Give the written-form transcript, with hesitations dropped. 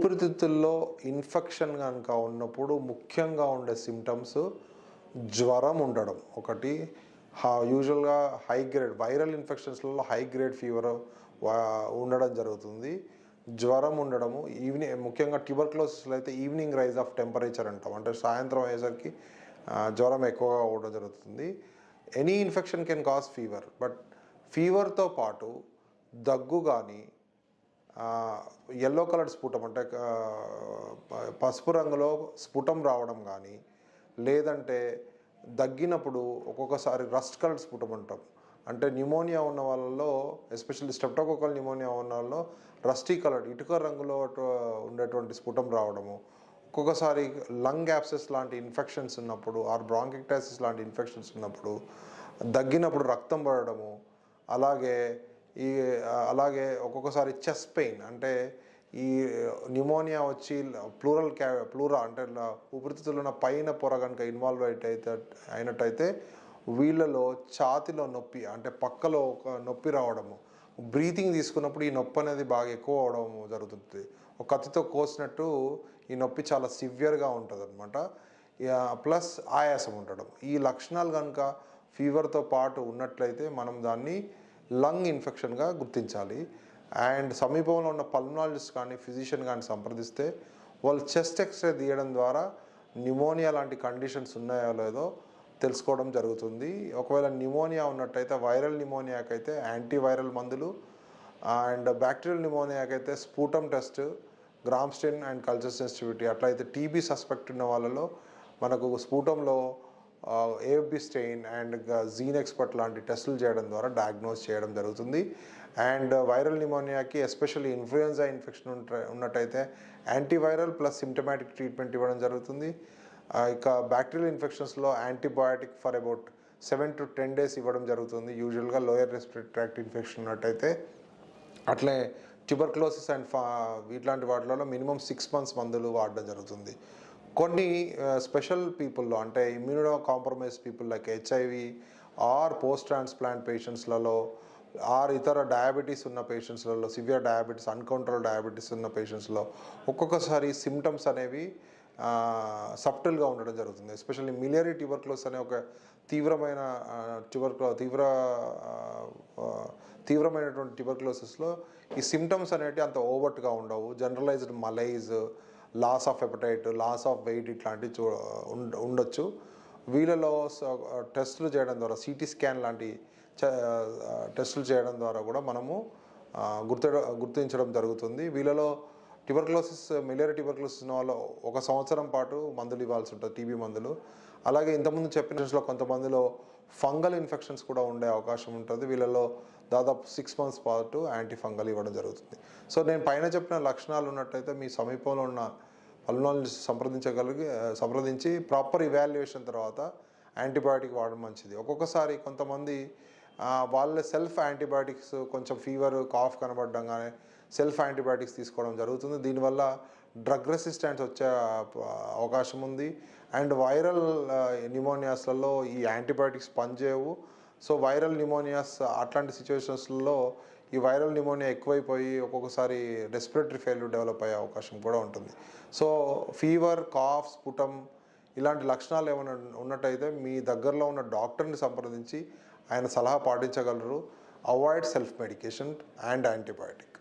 ఊపిరితిత్తుల్లో infection కనుక ఉన్నప్పుడు ముఖ్యంగా ఉండే సిమ్టమ్స్ జ్వరం ఉండడం ఒకటి. యూజువల్గా హై గ్రేడ్ వైరల్ ఇన్ఫెక్షన్స్లలో హై గ్రేడ్ ఫీవర్ ఉండడం జరుగుతుంది. జ్వరం ఉండడము, ఈవినింగ్ ముఖ్యంగా ట్యూబర్క్లోసిస్లో అయితే ఈవినింగ్ రైజ్ ఆఫ్ టెంపరేచర్ అంటాం, అంటే సాయంత్రం అయ్యేసరికి జ్వరం ఎక్కువగా ఉండడం జరుగుతుంది. Any infection can cause fever, but ఫీవర్తో పాటు దగ్గు కానీ, ఎల్లో కలర్డ్ స్ఫుటం అంటే పసుపు రంగులో స్ఫుటం రావడం కానీ, లేదంటే దగ్గినప్పుడు ఒక్కొక్కసారి రస్ట్ కలర్డ్ స్ఫుటం అంటాం, అంటే న్యూమోనియా ఉన్న వాళ్ళలో ఎస్పెషల్లీ స్ట్రెప్టోకోకల్ న్యూమోనియా ఉన్న వాళ్ళలో రస్టీ కలర్డ్ ఇటుక రంగులో ఉండేటువంటి స్ఫుటం రావడము, ఒక్కొక్కసారి లంగ్ యాబ్సెస్ లాంటి ఇన్ఫెక్షన్స్ ఉన్నప్పుడు ఆర్ బ్రాంకిక్టైసిస్ లాంటి ఇన్ఫెక్షన్స్ ఉన్నప్పుడు దగ్గినప్పుడు రక్తం పడడము, అలాగే ఒక్కొక్కసారి చెస్ట్ పెయిన్, అంటే ఈ న్యూమోనియా వచ్చి ప్లూరా అంటే ఊపిరితిత్తుల్లో ఉన్న పైన పొర కనుక ఇన్వాల్వ్ అయినట్టయితే వీళ్ళలో ఛాతిలో నొప్పి, అంటే పక్కలో ఒక నొప్పి రావడము, బ్రీతింగ్ తీసుకున్నప్పుడు ఈ నొప్పి అనేది బాగా ఎక్కువ అవడం జరుగుతుంది. ఒక కత్తితో కోసినట్టు ఈ నొప్పి చాలా సివియర్గా ఉంటుంది అనమాట. ప్లస్ ఆయాసం ఉండడం. ఈ లక్షణాలు కనుక ఫీవర్తో పాటు ఉన్నట్లయితే మనం దాన్ని లంగ్ ఇన్ఫెక్షన్గా గుర్తించాలి. అండ్ సమీపంలో ఉన్న పల్మనాలజిస్ట్ కానీ ఫిజిషియన్ కానీ సంప్రదిస్తే వాళ్ళు చెస్ట్ ఎక్స్రే తీయడం ద్వారా న్యూమోనియా లాంటి కండిషన్స్ ఉన్నాయో లేదో తెలుసుకోవడం జరుగుతుంది. ఒకవేళ న్యూమోనియా ఉన్నట్టయితే వైరల్ న్యూమోనియాకి అయితే యాంటీవైరల్ మందులు, అండ్ బ్యాక్టీరియల్ న్యూమోనియాకి అయితే sputum test, Gram stain and culture sensitivity. అట్లయితే టీబీ సస్పెక్ట్ ఉన్న వాళ్ళలో మనకు స్పూటంలో AFB stain and gene expert లాంటి టెస్టులు చేయడం ద్వారా డయాగ్నోస్ చేయడం జరుగుతుంది. అండ్ వైరల్ న్యూమోనియాకి ఎస్పెషల్లీ ఇన్ఫ్లుయెన్జా ఇన్ఫెక్షన్ ఉన్నట్టయితే యాంటీవైరల్ ప్లస్ సిమ్టమాటిక్ ట్రీట్మెంట్ ఇవ్వడం జరుగుతుంది. ఇక బ్యాక్టీరియల్ ఇన్ఫెక్షన్స్లో antibiotic for about 7 to 10 days ఇవ్వడం జరుగుతుంది, యూజువల్గా లోయర్ రెస్పిరేటరీ ట్రాక్ట్ ఇన్ఫెక్షన్ ఉన్నట్టయితే. అట్లే ట్యూబర్క్లోసిస్ అండ్ ఇట్లాంటి వాటిలో మినిమం 6 months మందులు వాడడం జరుగుతుంది. కొన్ని స్పెషల్ పీపుల్లో, అంటే immunocompromise people like HIV or post transplant పేషెంట్స్లలో ఆర్ ఇతర డయాబెటీస్ ఉన్న పేషెంట్స్లలో, సివియర్ డయాబెటీస్, అన్కంట్రోల్ డయాబెటీస్ ఉన్న పేషెంట్స్లో ఒక్కొక్కసారి సిమ్టమ్స్ అనేవి సబ్టిల్గా ఉండడం జరుగుతుంది. ఎస్పెషల్లీ మిలియరీ ట్యూబర్క్లోసిస్ అనే ఒక తీవ్రమైనటువంటి ట్యూబర్క్లోసిస్లో ఈ సిమ్టమ్స్ అనేవి అంత ఓవర్ట్గా ఉండవు. Generalised malaise, loss of appetite, loss of weight ఇట్లాంటివి ఉండొచ్చు. వీళ్ళలో టెస్టులు చేయడం ద్వారా, సిటీ స్కాన్ లాంటి టెస్టులు చేయడం ద్వారా కూడా మనము గుర్తించడం జరుగుతుంది. వీళ్ళలో మిలియరీ ట్యూబర్క్లోసిస్ ఉన్న వాళ్ళు 1 సంవత్సరం పాటు మందులు ఇవ్వాల్సి ఉంటుంది, టీబీ మందులు. అలాగే ఇంతకుముందు చెప్పిన కొంతమందిలో ఫంగల్ ఇన్ఫెక్షన్స్ కూడా ఉండే అవకాశం ఉంటుంది. వీళ్ళలో దాదాపు 6 months పాటు యాంటీ ఫంగల్ ఇవ్వడం జరుగుతుంది. సో నేను పైన చెప్పిన లక్షణాలు ఉన్నట్టయితే మీ సమీపంలో ఉన్న పల్మనాలజిస్ట్ సంప్రదించి ప్రాపర్ ఇవాల్యుయేషన్ తర్వాత యాంటీబయాటిక్ వాడడం మంచిది. ఒక్కొక్కసారి కొంతమంది వాళ్ళ సెల్ఫ్ యాంటీబయాటిక్స్, కొంచెం ఫీవర్ కాఫ్ కనబడడంగానే సెల్ఫ్ యాంటీబయాటిక్స్ తీసుకోవడం జరుగుతుంది. దీనివల్ల డ్రగ్ రెసిస్టెన్స్ వచ్చే అవకాశం ఉంది. అండ్ వైరల్ న్యూమోనియాస్లలో ఈ యాంటీబయాటిక్స్ పనిచేయవు. సో వైరల్ న్యూమోనియాస్ అట్లాంటి సిచ్యువేషన్స్లో ఈ వైరల్ న్యూమోనియా ఎక్కువైపోయి ఒక్కొక్కసారి రెస్పిరేటరీ ఫెయిల్యూర్ డెవలప్ అయ్యే అవకాశం కూడా ఉంటుంది. సో ఫీవర్, కాఫ్, స్ఫుటం ఇలాంటి లక్షణాలు ఏమైనా ఉన్నట్టయితే మీ దగ్గరలో ఉన్న డాక్టర్ని సంప్రదించి ఆయన సలహా పాటించగలరు. Avoid self medication and antibiotic.